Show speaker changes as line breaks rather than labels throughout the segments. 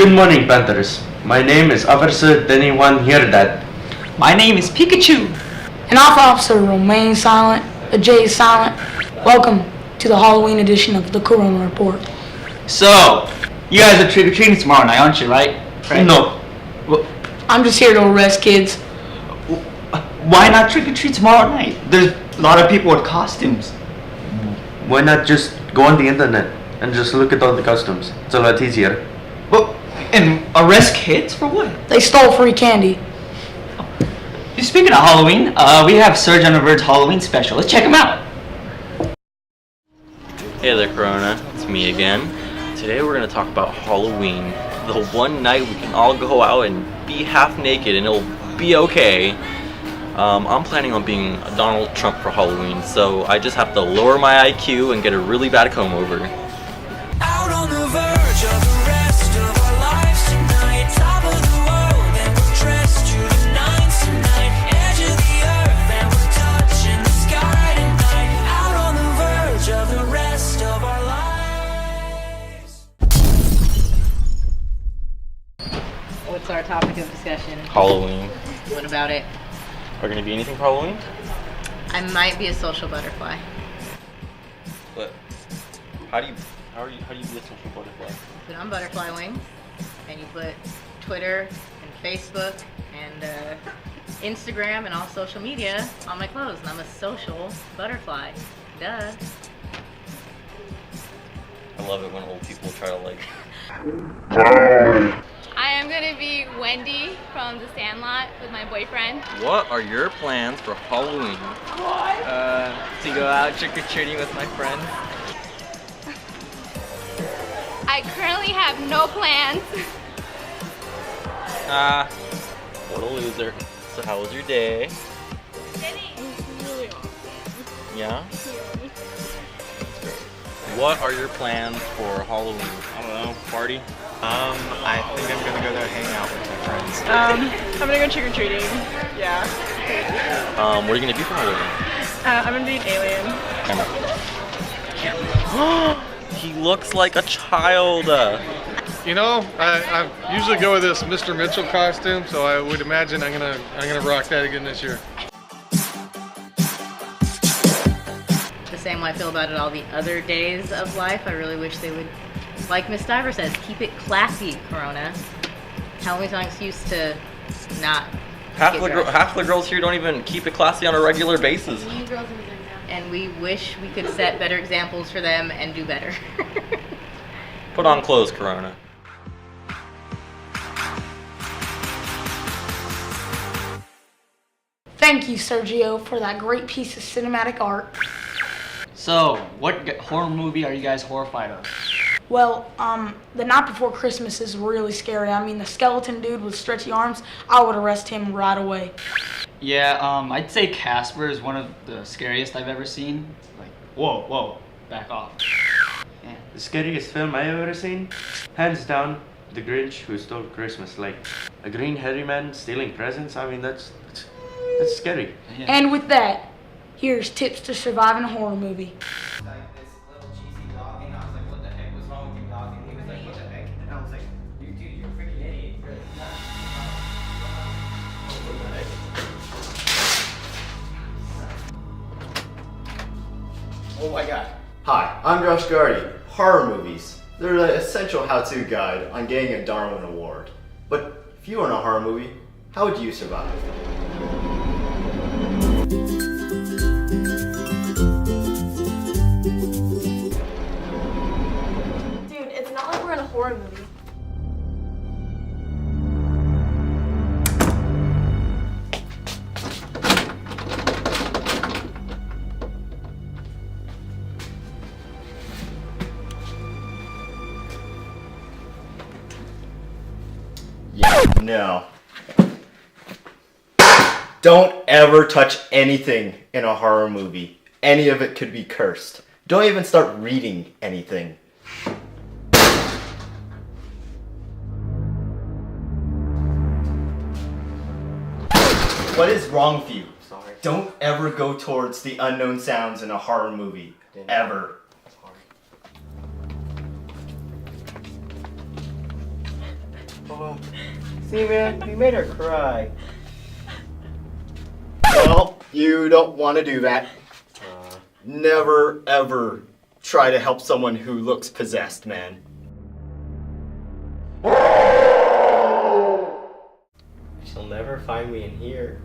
Good morning, Panthers. My name is Officer Anyone Here That.
My name is Pikachu.
And Alpha Officer Romaine Silent, a J is silent. Welcome to the Halloween edition of the Corona Report.
So, you guys are trick-or-treating tomorrow night, aren't you, right?
No.
Well,
I'm just here to arrest kids.
why not trick-or-treat tomorrow night? There's a lot of people with costumes.
Why not just go on the internet and just look at all the costumes? It's a lot easier.
Well, and arrest kids for what?
They stole free candy.
Speaking of Halloween, we have Surge on the Verge Halloween special. Let's check them out.
Hey there, Corona. It's me again. Today we're going to talk about Halloween. The one night we can all go out and be half naked and it'll be okay. I'm planning on being Donald Trump for Halloween, so I just have to lower my IQ and get a really bad comb over.
Out on the verge of the rest of our lives tonight, top of the world and we're dressed to the nines tonight, edge of the earth and we're touching the sky tonight, out on the verge of the rest of our lives.
What's our topic of discussion?
Halloween.
What about it?
Are going to be anything for Halloween?
I might be a social butterfly.
But how do you be a social butterfly?
Put on butterfly wings, and you put Twitter and Facebook and Instagram and all social media on my clothes, and I'm a social butterfly. Duh.
I love it when old people try to like...
I am gonna be Wendy from The Sandlot with my boyfriend.
What are your plans for Halloween?
To go out trick-or-treating with my friends.
I currently have no plans.
What a loser. So how was your day?
Really awesome.
Yeah? What are your plans for Halloween? I don't know, party?
I think I'm gonna go there hang out with my friends.
I'm gonna go trick-or-treating. Yeah.
What are you gonna be for Halloween?
I'm gonna be an alien.
He looks like a child.
You know, I usually go with this Mr. Mitchell costume, so I would imagine I'm gonna rock that again this year.
The same way I feel about it all the other days of life. I really wish they would, like Miss Diver says, keep it classy, Corona. Halloween's not an excuse to not
Half
get
the
dressed.
girls here don't even keep it classy on a regular basis.
And we wish we could set better examples for them and do better.
Put on clothes, Corona.
Thank you, Sergio, for that great piece of cinematic art.
So, what horror movie are you guys horrified of?
Well, The Night Before Christmas is really scary. I mean, the skeleton dude with stretchy arms, I would arrest him right away.
Yeah, I'd say Casper is one of the scariest I've ever seen. Like, whoa, back off. Yeah.
The scariest film I ever seen? Hands down, The Grinch Who Stole Christmas. Like, a green hairy man stealing presents? I mean, that's scary.
Yeah.
And with that, here's tips to survive in a horror movie.
Like this little cheesy dog, and I was like, what the heck was wrong with you, dog? And he was like, what the heck? And I was like, dude, you're a freaking idiot. You're
Oh my god. Hi, I'm Josh Gardy. Horror movies. They're an essential how-to guide on getting a Darwin Award. But if you were in a horror movie, how would you survive?
Dude, it's not like we're in a horror movie.
Yeah, no. Don't ever touch anything in a horror movie. Any of it could be cursed. Don't even start reading anything. What is wrong with you?
Sorry.
Don't ever go towards the unknown sounds in a horror movie. Ever.
Sorry.
Oh, see, man, you made her cry. Well, you don't want to do that. Never, ever try to help someone who looks possessed, man. She'll never find me in here.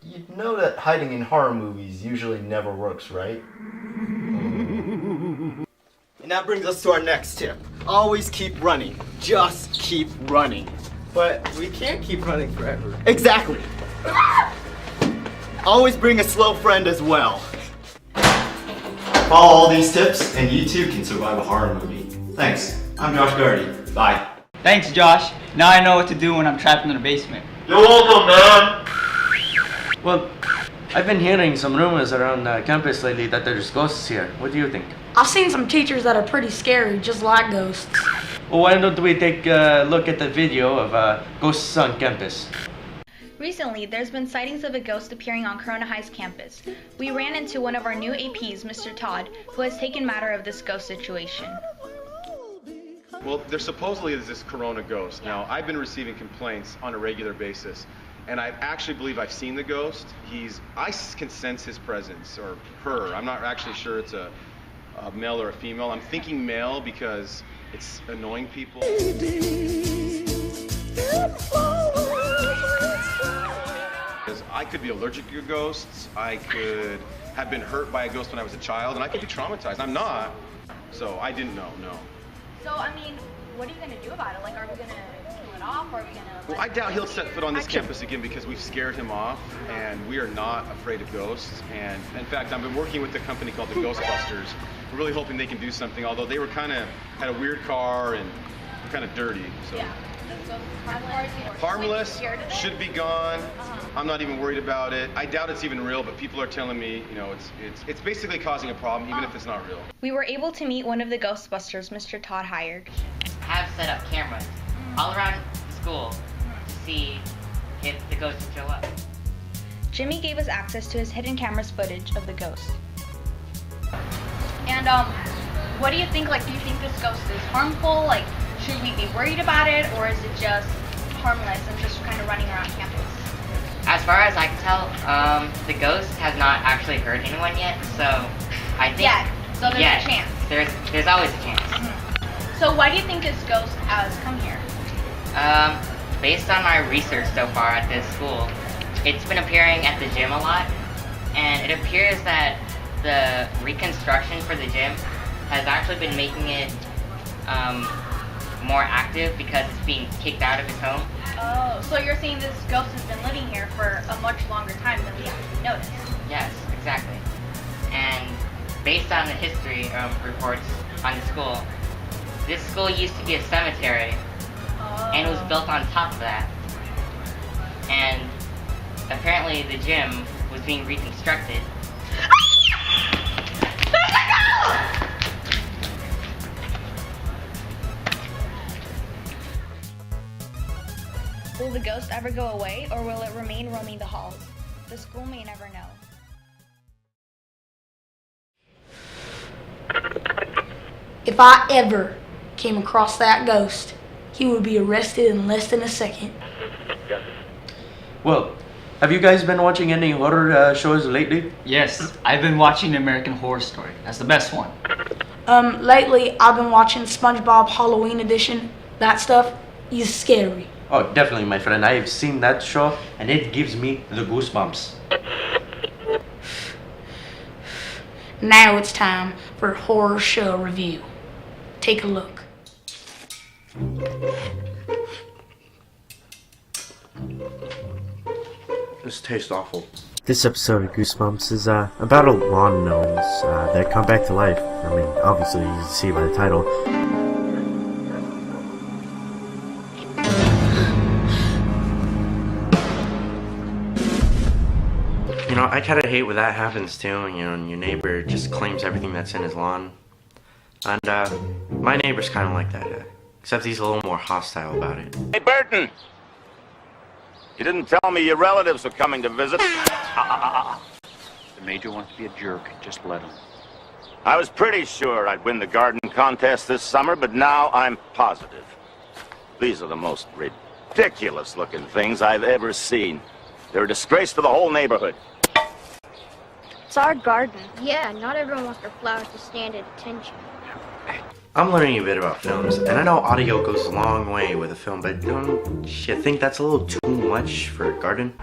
You know that hiding in horror movies usually never works, right? And that brings us to our next tip. Always keep running. Just keep running. But we can't keep running forever. Exactly. Always bring a slow friend as well. Follow all these tips and you too can survive a horror movie. Thanks. I'm Josh Gardy. Bye.
Thanks, Josh. Now I know what to do when I'm trapped in the basement.
You're welcome, man.
Well, I've been hearing some rumors around campus lately that there's ghosts here. What do you think?
I've seen some teachers that are pretty scary, just like ghosts.
Well, why don't we take a look at the video of ghosts on campus?
Recently, there's been sightings of a ghost appearing on Corona High's campus. We ran into one of our new APs, Mr. Todd, who has taken matter of this ghost situation.
Well, there supposedly is this Corona ghost. Now, I've been receiving complaints on a regular basis, and I actually believe I've seen the ghost. I can sense his presence, or her. I'm not actually sure it's a male or a female. I'm thinking male because it's annoying people. Because I could be allergic to ghosts, I could have been hurt by a ghost when I was a child, and I could be traumatized. I'm not, so I didn't know, no.
So, I mean, what are you going to do about it? Like, are we going to kill it off, or are we going to...
Well, I doubt he'll set foot on this campus again because we've scared him off, and we are not afraid of ghosts. And in fact, I've been working with a company called the Ghostbusters. We're really hoping they can do something, although they were had a weird car and kind of dirty, so.
Yeah.
Harmless, should be gone. I'm not even worried about it. I doubt it's even real, but people are telling me, you know, it's basically causing a problem, even if it's not real.
We were able to meet one of the Ghostbusters Mr. Todd hired.
Have set up cameras all around the school to see if the ghost would show up.
Jimmy gave us access to his hidden cameras footage of the ghost. And what do you think? Like, do you think this ghost is harmful? Like, should we be worried about it, or is it just harmless and just kind of running around campus?
As far as I can tell, the ghost has not actually hurt anyone yet, so I think...
Yeah, so there's a chance.
There's always a chance.
Mm-hmm. So why do you think this ghost has come here?
Based on my research so far at this school, it's been appearing at the gym a lot, and it appears that the reconstruction for the gym has actually been making it more active because it's being kicked out of its home.
Oh, so you're saying this ghost has been living here for a much longer time than we actually noticed?
Yes, exactly. And based on the history reports on the school, this school used to be a cemetery, and it was built on top of that. And apparently the gym was being reconstructed.
Will the ghost ever go away, or will it remain roaming the halls? The school may never know.
If I ever came across that ghost, he would be arrested in less than a second.
Well, have you guys been watching any horror shows lately?
Yes, I've been watching American Horror Story. That's the best one.
Lately I've been watching SpongeBob Halloween Edition. That stuff is scary.
Oh, definitely, my friend. I have seen that show, and it gives me the goosebumps.
Now it's time for horror show review. Take a look.
This tastes awful.
This episode of Goosebumps is about a lawn gnomes that come back to life. I mean, obviously you can see by the title.
You know, I kind of hate when that happens too, you know, and your neighbor just claims everything that's in his lawn. And my neighbor's kind of like that, except he's a little more hostile about it.
Hey, Burton! You didn't tell me your relatives were coming to visit.
The major wants to be a jerk. Just let him.
I was pretty sure I'd win the garden contest this summer, but now I'm positive. These are the most ridiculous looking things I've ever seen. They're a disgrace to the whole neighborhood.
It's our garden. Yeah, not everyone wants their flowers to stand at attention.
I'm learning a bit about films, and I know audio goes a long way with a film, but don't you think that's a little too much for a garden?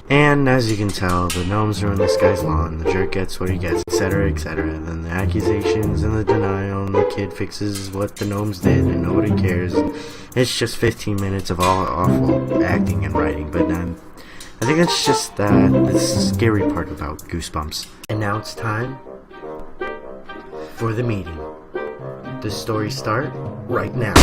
And as you can tell, the gnomes ruin this guy's lawn, the jerk gets what he gets, etc., etc. Then the accusations and the denial, and the kid fixes what the gnomes did, and nobody cares. It's just 15 minutes of all awful acting and writing, but I think that's just the scary part about Goosebumps. And now it's time for the meeting. The story start right now.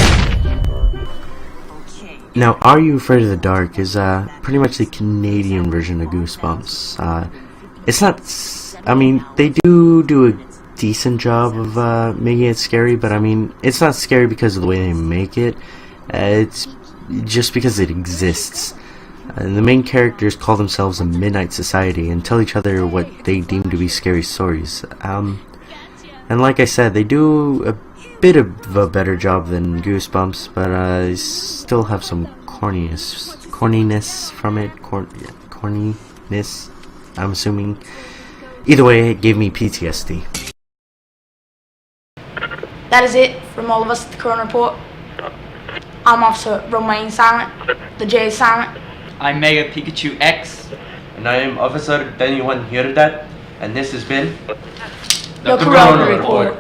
Now, Are You Afraid of the Dark is pretty much the Canadian version of Goosebumps. It's not, I mean, they do a decent job of making it scary, but I mean, it's not scary because of the way they make it. It's just because it exists. And the main characters call themselves a Midnight Society and tell each other what they deem to be scary stories. And like I said, they do a bit of a better job than Goosebumps, but I still have some corniness from it. Corniness, I'm assuming. Either way, it gave me PTSD.
That is it from all of us at the Corona Report. I'm Officer Romain Silent. The J is silent.
I'm Mega Pikachu X.
And I am Officer Daniel Hirdat, and this has been
The Corona Report.